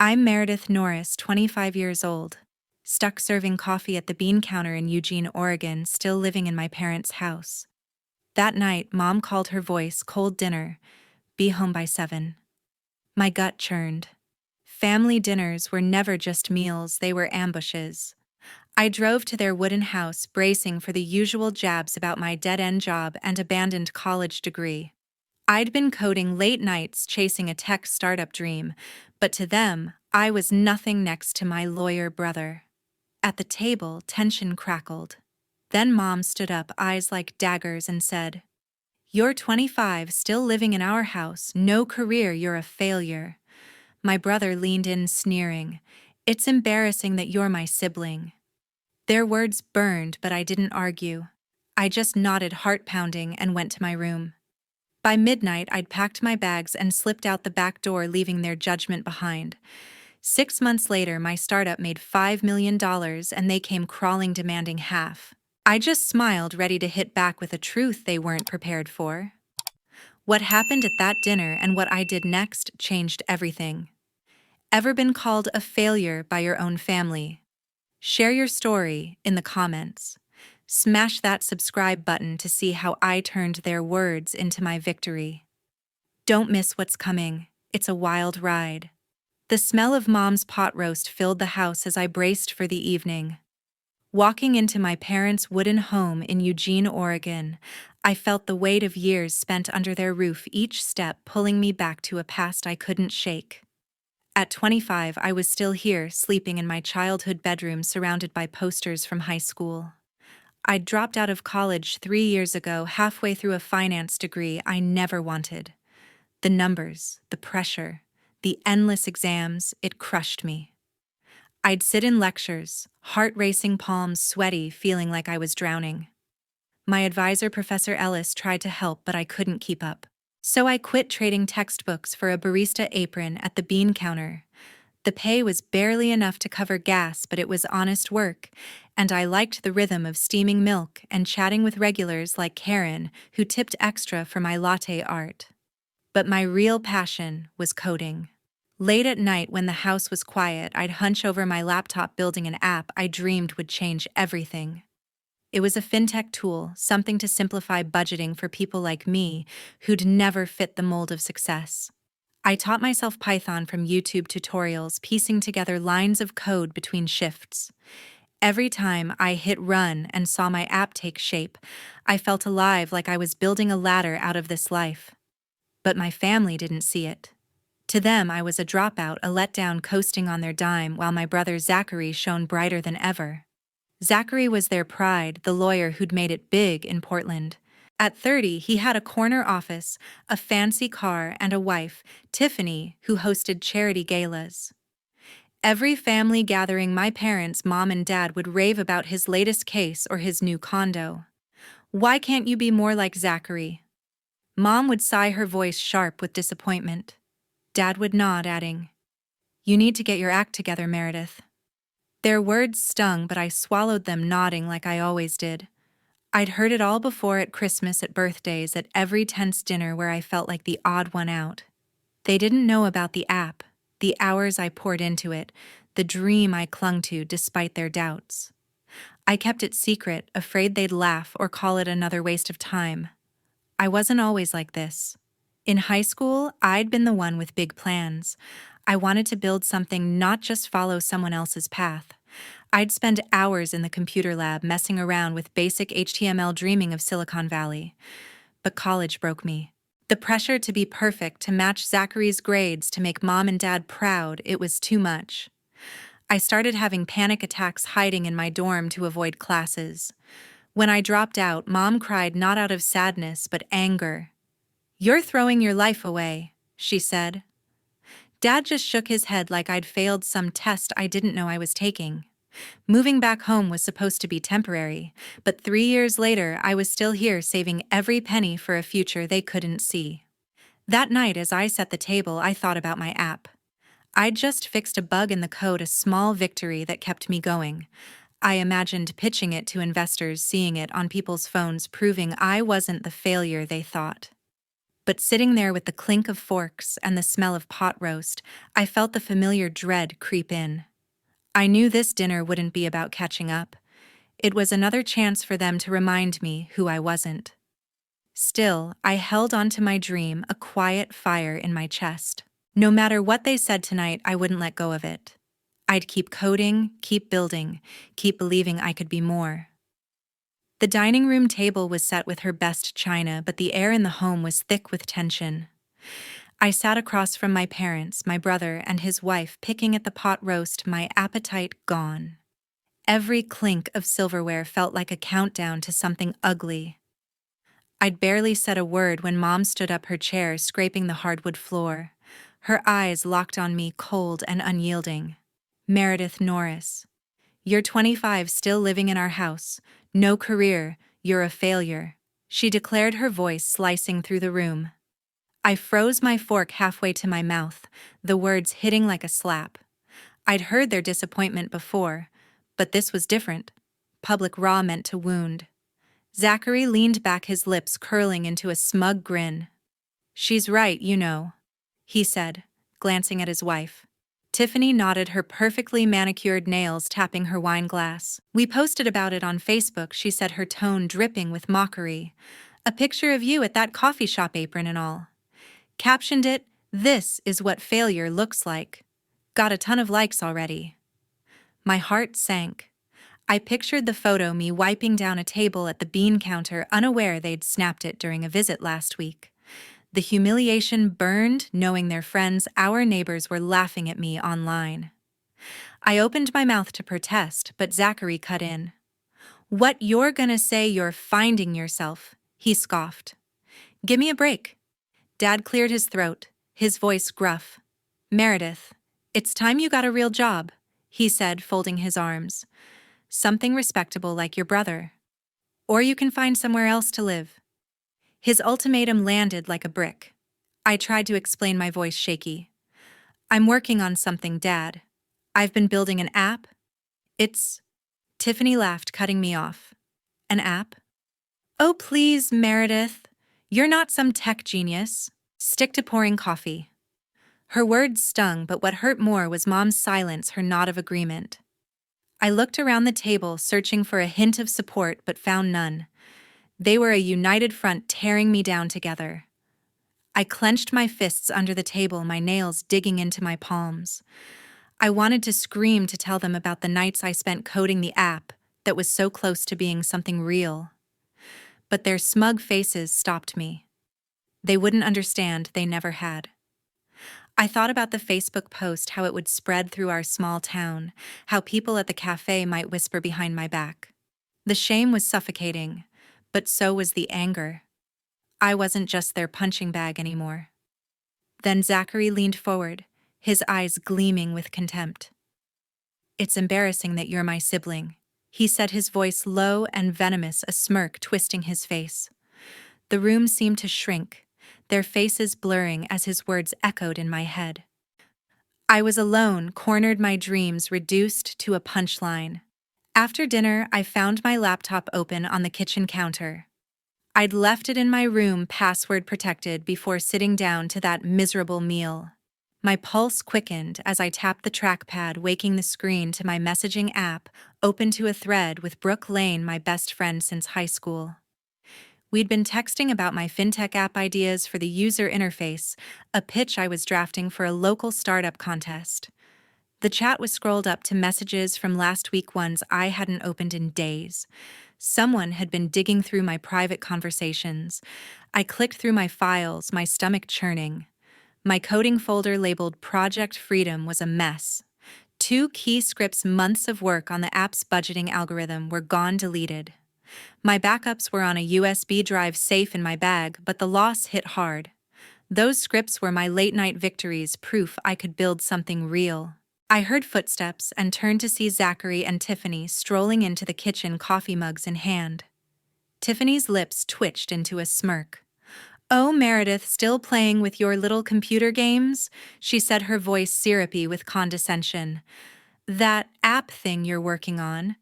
I'm Meredith Norris, 25 years old, stuck serving coffee at the bean counter in Eugene, Oregon, still living in my parents' house. That night, Mom called her voice, cold dinner, be home by 7. My gut churned. Family dinners were never just meals, they were ambushes. I drove to their wooden house, bracing for the usual jabs about my dead-end job and abandoned college degree. I'd been coding late nights chasing a tech startup dream, but to them, I was nothing next to my lawyer brother. At the table, tension crackled. Then Mom stood up, eyes like daggers, and said, "You're 25, still living in our house, no career, you're a failure." My brother leaned in, sneering, "It's embarrassing that you're my sibling." Their words burned, but I didn't argue. I just nodded, heart pounding, and went to my room. By midnight, I'd packed my bags and slipped out the back door, leaving their judgment behind. 6 months later, my startup made $5 million, and they came crawling, demanding half. I just smiled, ready to hit back with a truth they weren't prepared for. What happened at that dinner and what I did next changed everything. Ever been called a failure by your own family? Share your story in the comments. Smash that subscribe button to see how I turned their words into my victory. Don't miss what's coming. It's a wild ride. The smell of Mom's pot roast filled the house as I braced for the evening. Walking into my parents' wooden home in Eugene, Oregon, I felt the weight of years spent under their roof, each step pulling me back to a past I couldn't shake. At 25, I was still here, sleeping in my childhood bedroom surrounded by posters from high school. I'd dropped out of college 3 years ago, halfway through a finance degree I never wanted. The numbers, the pressure, the endless exams, it crushed me. I'd sit in lectures, heart-racing, palms sweaty, feeling like I was drowning. My advisor, Professor Ellis, tried to help, but I couldn't keep up. So I quit trading textbooks for a barista apron at the bean counter. The pay was barely enough to cover gas, but it was honest work, and I liked the rhythm of steaming milk and chatting with regulars like Karen, who tipped extra for my latte art. But my real passion was coding. Late at night, when the house was quiet, I'd hunch over my laptop building an app I dreamed would change everything. It was a fintech tool, something to simplify budgeting for people like me who'd never fit the mold of success. I taught myself Python from YouTube tutorials, piecing together lines of code between shifts. Every time I hit run and saw my app take shape, I felt alive, like I was building a ladder out of this life. But my family didn't see it. To them, I was a dropout, a letdown, coasting on their dime, while my brother Zachary shone brighter than ever. Zachary was their pride, the lawyer who'd made it big in Portland. At 30, he had a corner office, a fancy car, and a wife, Tiffany, who hosted charity galas. Every family gathering, my parents, Mom and Dad, would rave about his latest case or his new condo. "Why can't you be more like Zachary?" Mom would sigh, her voice sharp with disappointment. Dad would nod, adding, "You need to get your act together, Meredith." Their words stung, but I swallowed them, nodding like I always did. I'd heard it all before, at Christmas, at birthdays, at every tense dinner where I felt like the odd one out. They didn't know about the app, the hours I poured into it, the dream I clung to despite their doubts. I kept it secret, afraid they'd laugh or call it another waste of time. I wasn't always like this. In high school, I'd been the one with big plans. I wanted to build something, not just follow someone else's path. I'd spend hours in the computer lab messing around with basic HTML, dreaming of Silicon Valley. But college broke me. The pressure to be perfect, to match Zachary's grades, to make Mom and Dad proud, it was too much. I started having panic attacks, hiding in my dorm to avoid classes. When I dropped out, Mom cried, not out of sadness, but anger. "You're throwing your life away," she said. Dad just shook his head like I'd failed some test I didn't know I was taking. Moving back home was supposed to be temporary, but 3 years later, I was still here, saving every penny for a future they couldn't see. That night, as I set the table, I thought about my app. I'd just fixed a bug in the code, a small victory that kept me going. I imagined pitching it to investors, seeing it on people's phones, proving I wasn't the failure they thought. But sitting there with the clink of forks and the smell of pot roast, I felt the familiar dread creep in. I knew this dinner wouldn't be about catching up. It was another chance for them to remind me who I wasn't. Still, I held on to my dream, a quiet fire in my chest. No matter what they said tonight, I wouldn't let go of it. I'd keep coding, keep building, keep believing I could be more. The dining room table was set with her best china, but the air in the home was thick with tension. I sat across from my parents, my brother, and his wife, picking at the pot roast, my appetite gone. Every clink of silverware felt like a countdown to something ugly. I'd barely said a word when Mom stood up her chair, scraping the hardwood floor. Her eyes locked on me, cold and unyielding. "Meredith Norris, you're 25, still living in our house. No career, you're a failure," she declared, her voice slicing through the room. I froze my fork halfway to my mouth, the words hitting like a slap. I'd heard their disappointment before, but this was different. Public raw meant to wound. Zachary leaned back, his lips curling into a smug grin. "She's right, you know," he said, glancing at his wife. Tiffany nodded, her perfectly manicured nails tapping her wine glass. "We posted about it on Facebook," she said, her tone dripping with mockery. "A picture of you at that coffee shop apron and all. Captioned it, 'This is what failure looks like.' Got a ton of likes already." My heart sank. I pictured the photo, me wiping down a table at the bean counter, unaware they'd snapped it during a visit last week. The humiliation burned, knowing their friends, our neighbors, were laughing at me online. I opened my mouth to protest, but Zachary cut in. "What you're gonna say, you're finding yourself," he scoffed. "Give me a break." Dad cleared his throat, his voice gruff. "Meredith, it's time you got a real job," he said, folding his arms. "Something respectable like your brother. Or you can find somewhere else to live." His ultimatum landed like a brick. I tried to explain, my voice shaky. "I'm working on something, Dad. I've been building an app. It's..." Tiffany laughed, cutting me off. "An app? Oh, please, Meredith. You're not some tech genius. Stick to pouring coffee." Her words stung, but what hurt more was Mom's silence, her nod of agreement. I looked around the table, searching for a hint of support, but found none. They were a united front, tearing me down together. I clenched my fists under the table, my nails digging into my palms. I wanted to scream, to tell them about the nights I spent coding the app that was so close to being something real. But their smug faces stopped me. They wouldn't understand, they never had. I thought about the Facebook post, how it would spread through our small town, how people at the cafe might whisper behind my back. The shame was suffocating, but so was the anger. I wasn't just their punching bag anymore. Then Zachary leaned forward, his eyes gleaming with contempt. "It's embarrassing that you're my sibling," he said, his voice low and venomous, a smirk twisting his face. The room seemed to shrink, their faces blurring as his words echoed in my head. I was alone, cornered, my dreams reduced to a punchline. After dinner, I found my laptop open on the kitchen counter. I'd left it in my room, password protected, before sitting down to that miserable meal. My pulse quickened as I tapped the trackpad, waking the screen to my messaging app, open to a thread with Brooke Lane, my best friend since high school. We'd been texting about my fintech app ideas for the user interface, a pitch I was drafting for a local startup contest. The chat was scrolled up to messages from last week, ones I hadn't opened in days. Someone had been digging through my private conversations. I clicked through my files, my stomach churning. My coding folder labeled Project Freedom was a mess. 2 key scripts, months of work on the app's budgeting algorithm, were gone, deleted. My backups were on a USB drive, safe in my bag, but the loss hit hard. Those scripts were my late-night victories, proof I could build something real. I heard footsteps and turned to see Zachary and Tiffany strolling into the kitchen, coffee mugs in hand. Tiffany's lips twitched into a smirk. "Oh, Meredith, still playing with your little computer games?" she said, her voice syrupy with condescension. "That app thing you're working on?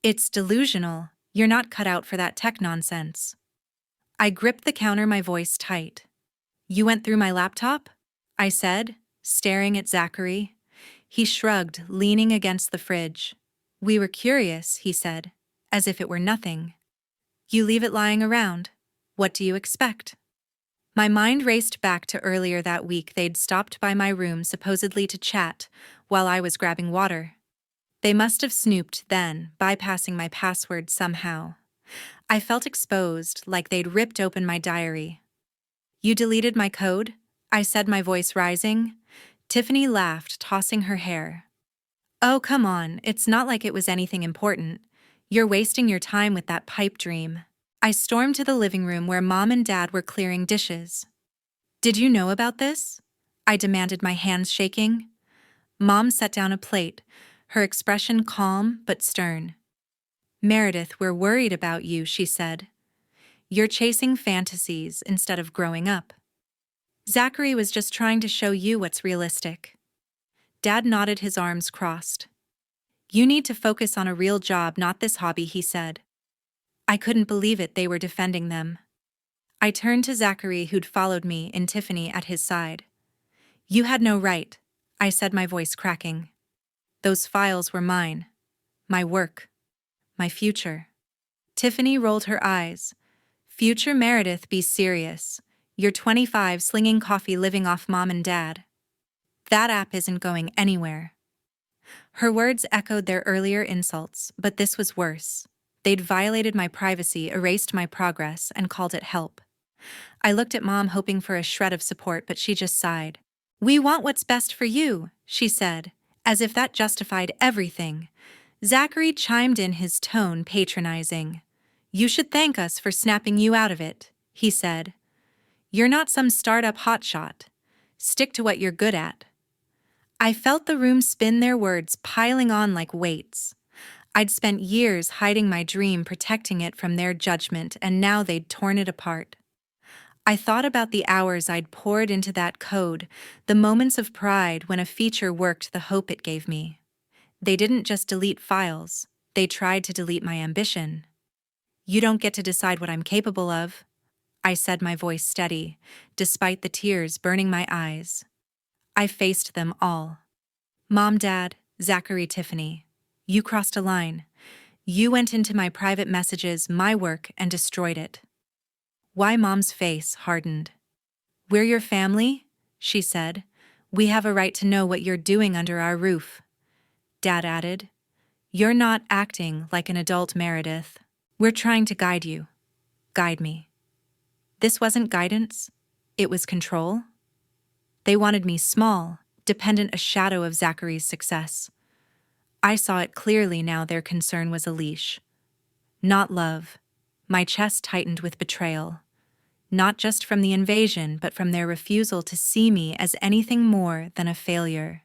It's delusional. You're not cut out for that tech nonsense." I gripped the counter, my voice tight. You went through my laptop? I said, staring at Zachary. He shrugged, leaning against the fridge. We were curious, he said, as if it were nothing. You leave it lying around. What do you expect? My mind raced back to earlier that week. They'd stopped by my room supposedly to chat, while I was grabbing water. They must have snooped then, bypassing my password somehow. I felt exposed, like they'd ripped open my diary. You deleted my code? I said, my voice rising. Tiffany laughed, tossing her hair. Oh, come on, it's not like it was anything important. You're wasting your time with that pipe dream. I stormed to the living room where Mom and Dad were clearing dishes. Did you know about this? I demanded, my hands shaking. Mom set down a plate, her expression calm but stern. Meredith, we're worried about you, she said. You're chasing fantasies instead of growing up. Zachary was just trying to show you what's realistic. Dad nodded, his arms crossed. You need to focus on a real job, not this hobby, he said. I couldn't believe it, they were defending them. I turned to Zachary, who'd followed me, and Tiffany at his side. You had no right, I said, my voice cracking. Those files were mine. My work. My future. Tiffany rolled her eyes. Future Meredith, be serious. You're 25, slinging coffee, living off Mom and Dad. That app isn't going anywhere. Her words echoed their earlier insults, but this was worse. They'd violated my privacy, erased my progress, and called it help. I looked at Mom, hoping for a shred of support, but she just sighed. We want what's best for you, she said, as if that justified everything. Zachary chimed in, his tone patronizing. You should thank us for snapping you out of it, he said. You're not some startup hotshot. Stick to what you're good at. I felt the room spin, their words piling on like weights. I'd spent years hiding my dream, protecting it from their judgment, and now they'd torn it apart. I thought about the hours I'd poured into that code, the moments of pride when a feature worked, the hope it gave me. They didn't just delete files, they tried to delete my ambition. You don't get to decide what I'm capable of, I said, my voice steady, despite the tears burning my eyes. I faced them all. Mom, Dad, Zachary, Tiffany. You crossed a line. You went into my private messages, my work, and destroyed it. Why? Mom's face hardened. We're your family, she said. We have a right to know what you're doing under our roof. Dad added. You're not acting like an adult, Meredith. We're trying to guide you. Guide me. This wasn't guidance. It was control. They wanted me small, dependent, a shadow of Zachary's success. I saw it clearly now. Their concern was a leash. Not love. My chest tightened with betrayal. Not just from the invasion, but from their refusal to see me as anything more than a failure.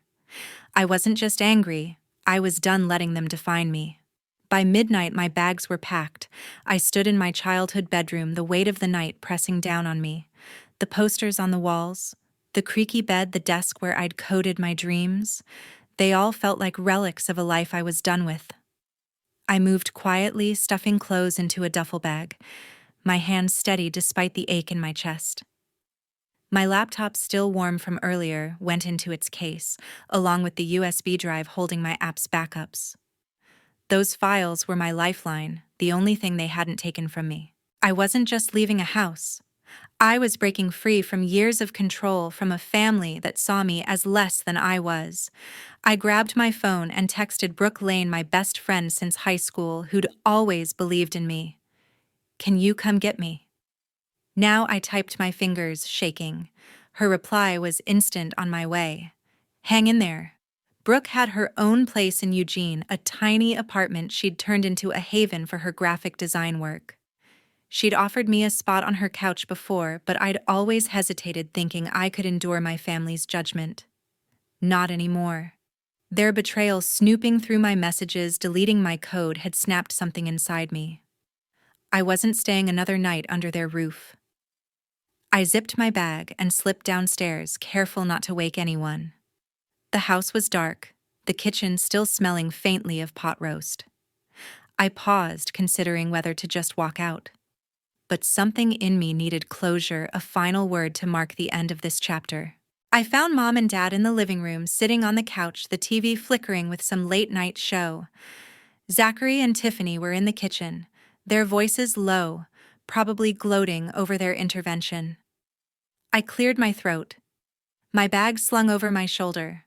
I wasn't just angry, I was done letting them define me. By midnight, my bags were packed. I stood in my childhood bedroom, the weight of the night pressing down on me. The posters on the walls, the creaky bed, the desk where I'd coded my dreams, they all felt like relics of a life I was done with. I moved quietly, stuffing clothes into a duffel bag, my hands steady despite the ache in my chest. My laptop, still warm from earlier, went into its case, along with the USB drive holding my app's backups. Those files were my lifeline, the only thing they hadn't taken from me. I wasn't just leaving a house. I was breaking free from years of control, from a family that saw me as less than I was. I grabbed my phone and texted Brooke Lane, my best friend since high school, who'd always believed in me. Can you come get me? Now I typed, my fingers shaking. Her reply was instant: on my way. Hang in there. Brooke had her own place in Eugene, a tiny apartment she'd turned into a haven for her graphic design work. She'd offered me a spot on her couch before, but I'd always hesitated, thinking I could endure my family's judgment. Not anymore. Their betrayal, snooping through my messages, deleting my code, had snapped something inside me. I wasn't staying another night under their roof. I zipped my bag and slipped downstairs, careful not to wake anyone. The house was dark, the kitchen still smelling faintly of pot roast. I paused, considering whether to just walk out. but something in me needed closure, a final word to mark the end of this chapter. I found Mom and Dad in the living room, sitting on the couch, the TV flickering with some late-night show. Zachary and Tiffany were in the kitchen, their voices low, probably gloating over their intervention. I cleared my throat, my bag slung over my shoulder.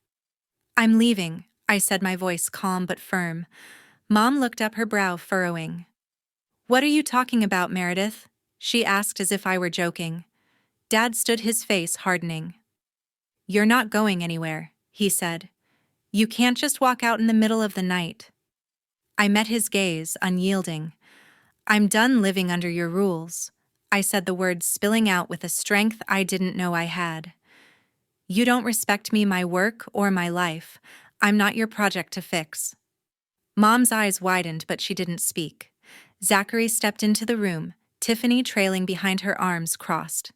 "I'm leaving," I said, my voice calm but firm. Mom looked up, her brow furrowing. "What are you talking about, Meredith?" she asked as if I were joking. Dad stood, his face hardening. "You're not going anywhere," he said. "You can't just walk out in the middle of the night." I met his gaze, unyielding. "I'm done living under your rules," I said, the words spilling out with a strength I didn't know I had. "You don't respect me, my work, or my life. I'm not your project to fix." Mom's eyes widened, but she didn't speak. Zachary stepped into the room, Tiffany trailing behind, her arms crossed.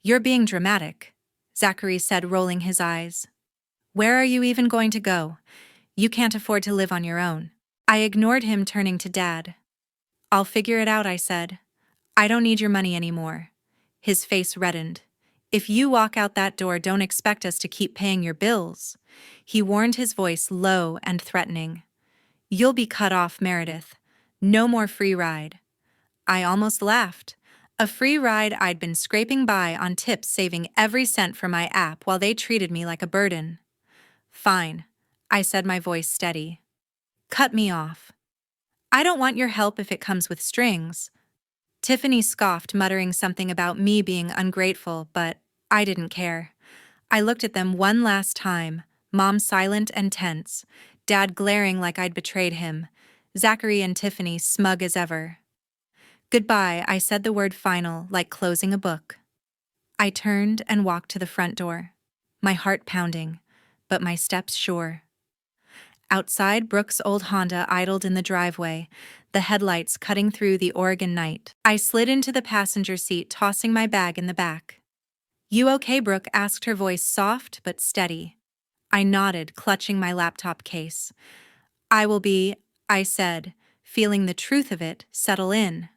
"You're being dramatic," Zachary said, rolling his eyes. "Where are you even going to go? You can't afford to live on your own." I ignored him, turning to Dad. "I'll figure it out," I said. "I don't need your money anymore." His face reddened. "If you walk out that door, don't expect us to keep paying your bills," he warned, his voice low and threatening. "You'll be cut off, Meredith. No more free ride." I almost laughed. A free ride I'd been scraping by on tips, saving every cent for my app, while they treated me like a burden. "Fine," I said, my voice steady. "Cut me off. I don't want your help if it comes with strings." Tiffany scoffed, muttering something about me being ungrateful, but I didn't care. I looked at them one last time, Mom silent and tense, Dad glaring like I'd betrayed him, Zachary and Tiffany smug as ever. "Goodbye," I said, the word final, like closing a book. I turned and walked to the front door, my heart pounding, but my steps sure. Outside, Brooke's old Honda idled in the driveway, the headlights cutting through the Oregon night. I slid into the passenger seat, tossing my bag in the back. "You okay?" Brooke asked, her voice soft but steady. I nodded, clutching my laptop case. "I will be," I said, feeling the truth of it settle in.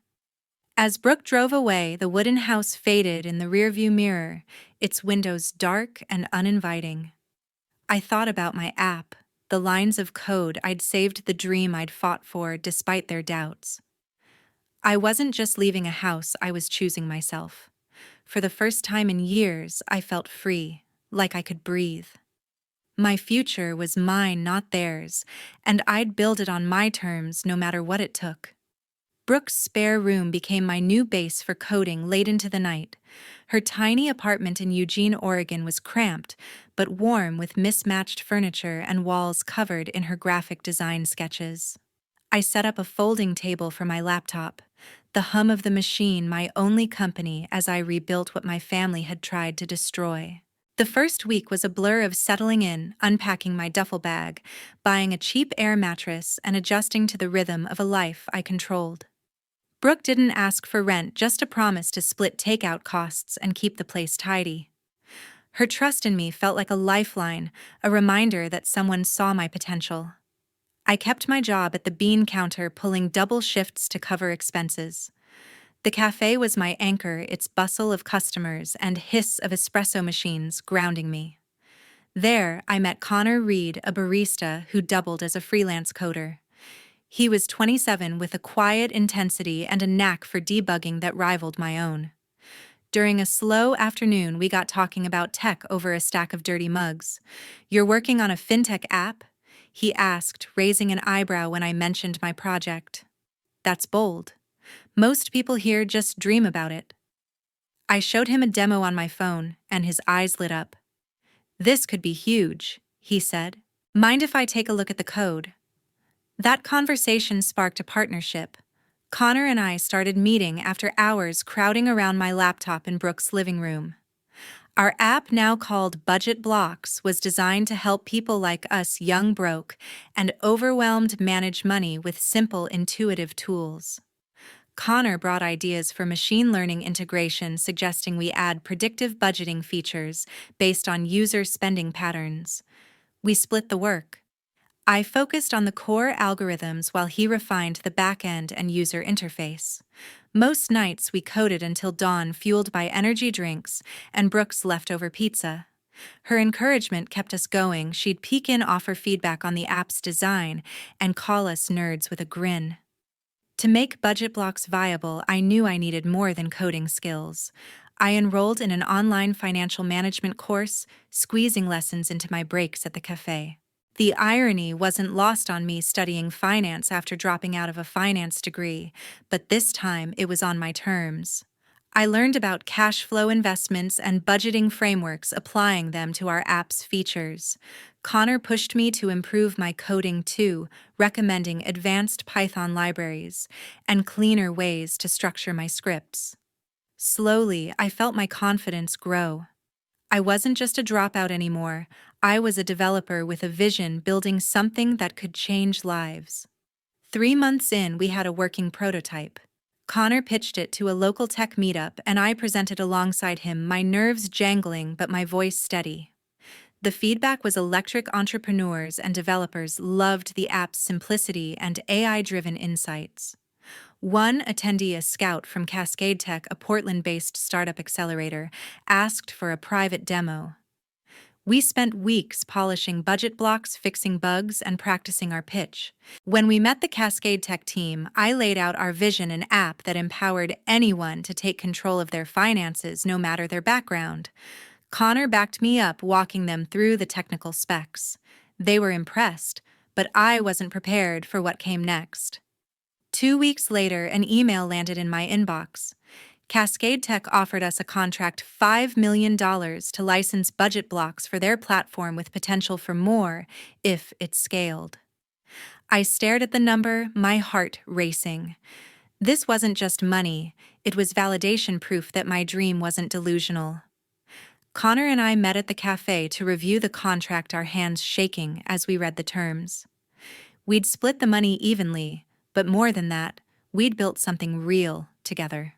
As Brooke drove away, the wooden house faded in the rearview mirror, its windows dark and uninviting. I thought about my app, the lines of code I'd saved, the dream I'd fought for despite their doubts. I wasn't just leaving a house, I was choosing myself. For the first time in years, I felt free, like I could breathe. My future was mine, not theirs, and I'd build it on my terms, no matter what it took. Brooke's spare room became my new base for coding late into the night. Her tiny apartment in Eugene, Oregon was cramped, but warm, with mismatched furniture and walls covered in her graphic design sketches. I set up a folding table for my laptop, the hum of the machine my only company as I rebuilt what my family had tried to destroy. The first week was a blur of settling in, unpacking my duffel bag, buying a cheap air mattress, and adjusting to the rhythm of a life I controlled. Brooke didn't ask for rent, just a promise to split takeout costs and keep the place tidy. Her trust in me felt like a lifeline, a reminder that someone saw my potential. I kept my job at the bean counter, pulling double shifts to cover expenses. The cafe was my anchor, its bustle of customers and hiss of espresso machines grounding me. There, I met Connor Reed, a barista who doubled as a freelance coder. He was 27, with a quiet intensity and a knack for debugging that rivaled my own. During a slow afternoon, we got talking about tech over a stack of dirty mugs. "You're working on a fintech app?" he asked, raising an eyebrow when I mentioned my project. "That's bold. Most people here just dream about it." I showed him a demo on my phone, and his eyes lit up. "This could be huge," he said. "Mind if I take a look at the code?" That conversation sparked a partnership. Connor and I started meeting after hours, crowding around my laptop in Brooke's living room. Our app, now called Budget Blocks, was designed to help people like us, young, broke, and overwhelmed, manage money with simple, intuitive tools. Connor brought ideas for machine learning integration, suggesting we add predictive budgeting features based on user spending patterns. We split the work. I focused on the core algorithms while he refined the back-end and user interface. Most nights we coded until dawn, fueled by energy drinks and Brooke's leftover pizza. Her encouragement kept us going. She'd peek in, offer feedback on the app's design, and call us nerds with a grin. To make budget blocks viable, I knew I needed more than coding skills. I enrolled in an online financial management course, squeezing lessons into my breaks at the cafe. The irony wasn't lost on me studying finance after dropping out of a finance degree, but this time it was on my terms. I learned about cash flow investments and budgeting frameworks, applying them to our app's features. Connor pushed me to improve my coding too, recommending advanced Python libraries and cleaner ways to structure my scripts. Slowly, I felt my confidence grow. I wasn't just a dropout anymore. I was a developer with a vision, building something that could change lives. 3 months in, we had a working prototype. Connor pitched it to a local tech meetup, and I presented alongside him, my nerves jangling but my voice steady. The feedback was electric. Entrepreneurs and developers loved the app's simplicity and AI-driven insights. One attendee, a scout from Cascade Tech, a Portland-based startup accelerator, asked for a private demo. We spent weeks polishing budget blocks, fixing bugs, and practicing our pitch. When we met the Cascade Tech team, I laid out our vision: an app that empowered anyone to take control of their finances, no matter their background. Connor backed me up, walking them through the technical specs. They were impressed, but I wasn't prepared for what came next. 2 weeks later, an email landed in my inbox. Cascade Tech offered us a contract, $5 million, to license budget blocks for their platform, with potential for more if it scaled. I stared at the number, my heart racing. This wasn't just money, it was validation, proof that my dream wasn't delusional. Connor and I met at the cafe to review the contract, our hands shaking as we read the terms. We'd split the money evenly, but more than that, we'd built something real together.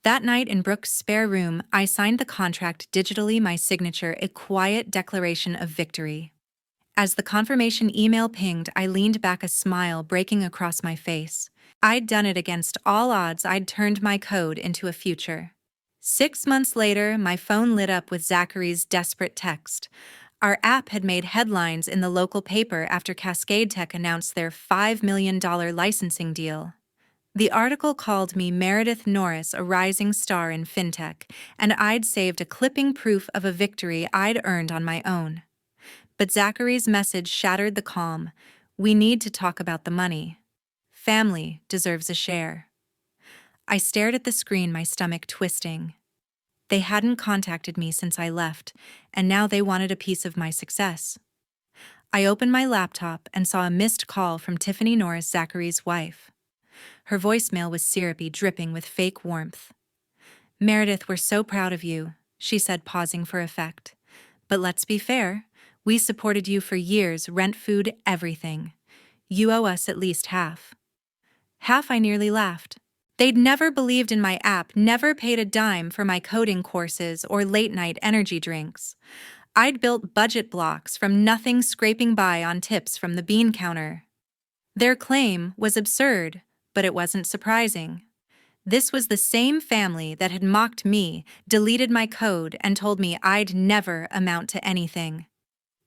That night in Brooke's spare room, I signed the contract digitally, my signature, a quiet declaration of victory. As the confirmation email pinged, I leaned back, a smile breaking across my face. I'd done it against all odds. I'd turned my code into a future. 6 months later, my phone lit up with Zachary's desperate text. Our app had made headlines in the local paper after Cascade Tech announced their $5 million licensing deal. The article called me Meredith Norris, a rising star in fintech, and I'd saved a clipping, proof of a victory I'd earned on my own. But Zachary's message shattered the calm. We need to talk about the money. Family deserves a share. I stared at the screen, my stomach twisting. They hadn't contacted me since I left, and now they wanted a piece of my success. I opened my laptop and saw a missed call from Tiffany Norris, Zachary's wife. Her voicemail was syrupy, dripping with fake warmth. "Meredith, we're so proud of you," she said, pausing for effect. "But let's be fair. We supported you for years, rent, food, everything. You owe us at least half." Half? I nearly laughed. They'd never believed in my app, never paid a dime for my coding courses or late-night energy drinks. I'd built budget blocks from nothing, scraping by on tips from the bean counter. Their claim was absurd, but it wasn't surprising. This was the same family that had mocked me, deleted my code, and told me I'd never amount to anything.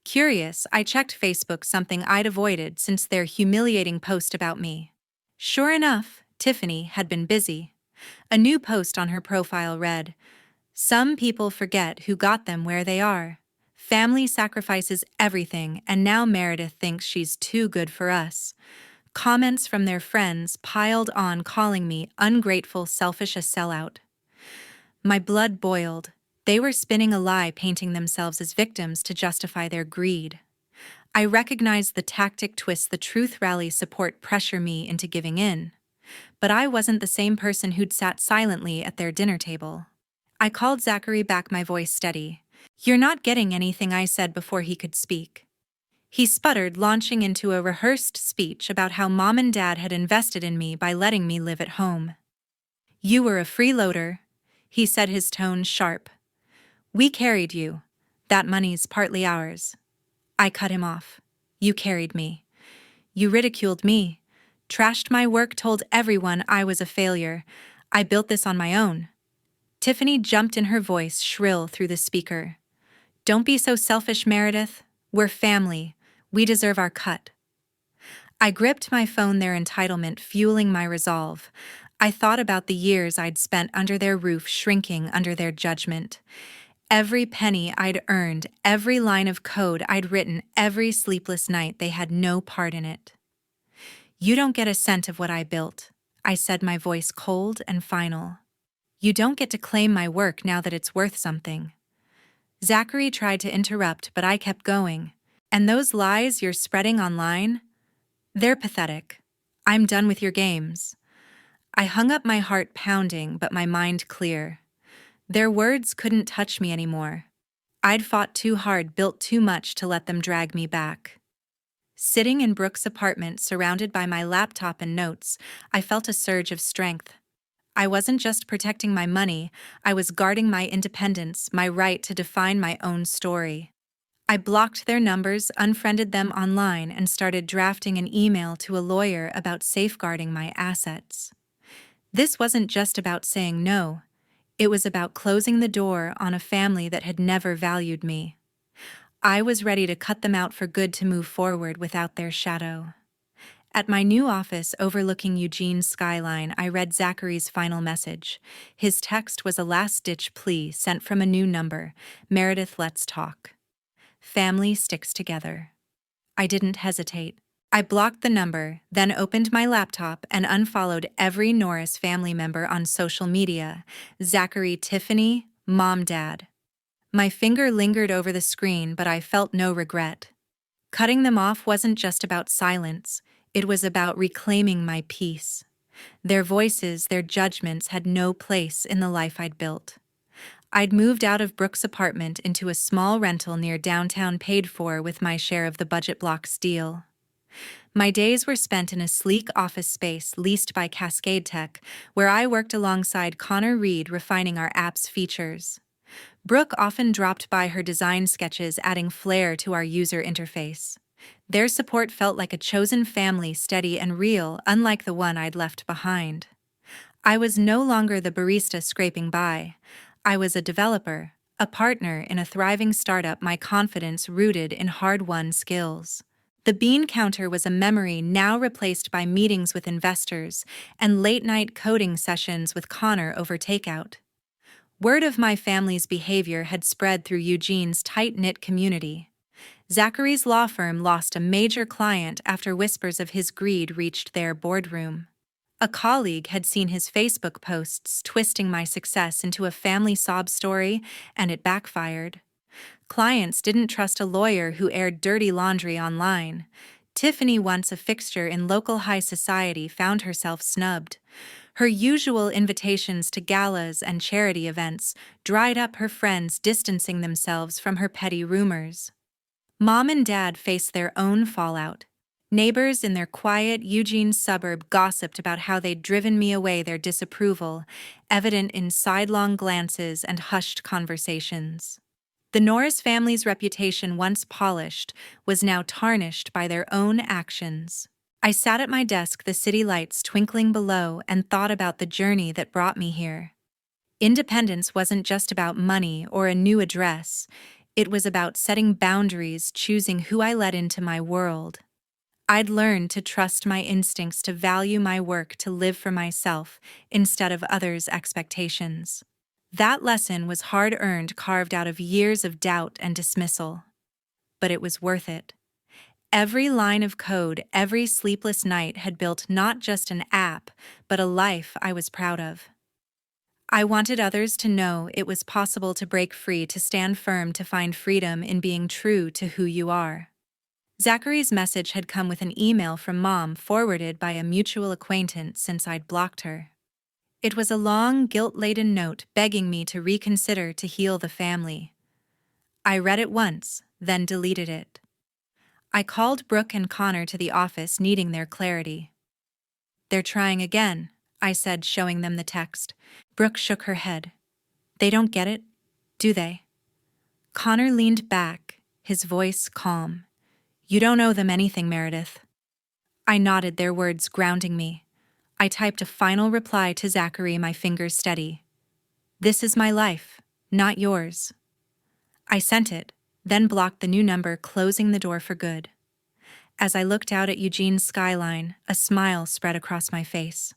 Curious, I checked Facebook, something I'd avoided since their humiliating post about me. Sure enough, Tiffany had been busy. A new post on her profile read, "Some people forget who got them where they are. Family sacrifices everything, and now Meredith thinks she's too good for us." Comments from their friends piled on, calling me ungrateful, selfish, a sellout. My blood boiled. They were spinning a lie, painting themselves as victims to justify their greed. I recognized the tactic twist: the truth rally, support, pressure me into giving in. But I wasn't the same person who'd sat silently at their dinner table. I called Zachary back, my voice steady. "You're not getting anything," I said before he could speak. He sputtered, launching into a rehearsed speech about how Mom and Dad had invested in me by letting me live at home. "You were a freeloader," he said, his tone sharp. "We carried you. That money's partly ours." I cut him off. "You carried me. You ridiculed me. Trashed my work, told everyone I was a failure. I built this on my own. Tiffany jumped in, her voice shrill through the speaker. Don't be so selfish, Meredith. We're family. We deserve our cut. I gripped my phone, their entitlement fueling my resolve. I thought about the years I'd spent under their roof, shrinking under their judgment. Every penny I'd earned, every line of code I'd written, every sleepless night, they had no part in it. You don't get a cent of what I built, I said, my voice cold and final. You don't get to claim my work now that it's worth something. Zachary tried to interrupt, but I kept going. And those lies you're spreading online? They're pathetic. I'm done with your games. I hung up, my heart pounding, but my mind clear. Their words couldn't touch me anymore. I'd fought too hard, built too much to let them drag me back. Sitting in Brooke's apartment, surrounded by my laptop and notes, I felt a surge of strength. I wasn't just protecting my money, I was guarding my independence, my right to define my own story. I blocked their numbers, unfriended them online, and started drafting an email to a lawyer about safeguarding my assets. This wasn't just about saying no. It was about closing the door on a family that had never valued me. I was ready to cut them out for good, to move forward without their shadow. At my new office overlooking Eugene's skyline, I read Zachary's final message. His text was a last-ditch plea sent from a new number. Meredith, let's talk. Family sticks together. I didn't hesitate. I blocked the number, then opened my laptop and unfollowed every Norris family member on social media. Zachary, Tiffany, Mom, Dad. My finger lingered over the screen, but I felt no regret. Cutting them off wasn't just about silence, it was about reclaiming my peace. Their voices, their judgments had no place in the life I'd built. I'd moved out of Brooke's apartment into a small rental near downtown, paid for with my share of the budget block's deal. My days were spent in a sleek office space leased by Cascade Tech, where I worked alongside Connor Reed, refining our app's features. Brooke often dropped by, her design sketches adding flair to our user interface. Their support felt like a chosen family, steady and real, unlike the one I'd left behind. I was no longer the barista scraping by. I was a developer, a partner in a thriving startup, my confidence rooted in hard-won skills. The bean counter was a memory now replaced by meetings with investors and late-night coding sessions with Connor over takeout. Word of my family's behavior had spread through Eugene's tight-knit community. Zachary's law firm lost a major client after whispers of his greed reached their boardroom. A colleague had seen his Facebook posts twisting my success into a family sob story, and it backfired. Clients didn't trust a lawyer who aired dirty laundry online. Tiffany, once a fixture in local high society, found herself snubbed. Her usual invitations to galas and charity events dried up, her friends distancing themselves from her petty rumors. Mom and Dad faced their own fallout. Neighbors in their quiet Eugene suburb gossiped about how they'd driven me away, their disapproval evident in sidelong glances and hushed conversations. The Norris family's reputation, once polished, was now tarnished by their own actions. I sat at my desk, the city lights twinkling below, and thought about the journey that brought me here. Independence wasn't just about money or a new address. It was about setting boundaries, choosing who I let into my world. I'd learned to trust my instincts, to value my work, to live for myself instead of others' expectations. That lesson was hard-earned, carved out of years of doubt and dismissal. But it was worth it. Every line of code, every sleepless night had built not just an app, but a life I was proud of. I wanted others to know it was possible to break free, to stand firm, to find freedom in being true to who you are. Zachary's message had come with an email from Mom, forwarded by a mutual acquaintance since I'd blocked her. It was a long, guilt-laden note begging me to reconsider, to heal the family. I read it once, then deleted it. I called Brooke and Connor to the office, needing their clarity. "They're trying again," I said, showing them the text. Brooke shook her head. "They don't get it, do they?" Connor leaned back, his voice calm. "You don't owe them anything, Meredith." I nodded, their words grounding me. I typed a final reply to Zachary, my fingers steady. This is my life, not yours. I sent it, then blocked the new number, closing the door for good. As I looked out at Eugene's skyline, a smile spread across my face.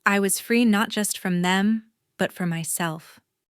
I was free not just from them, but for myself.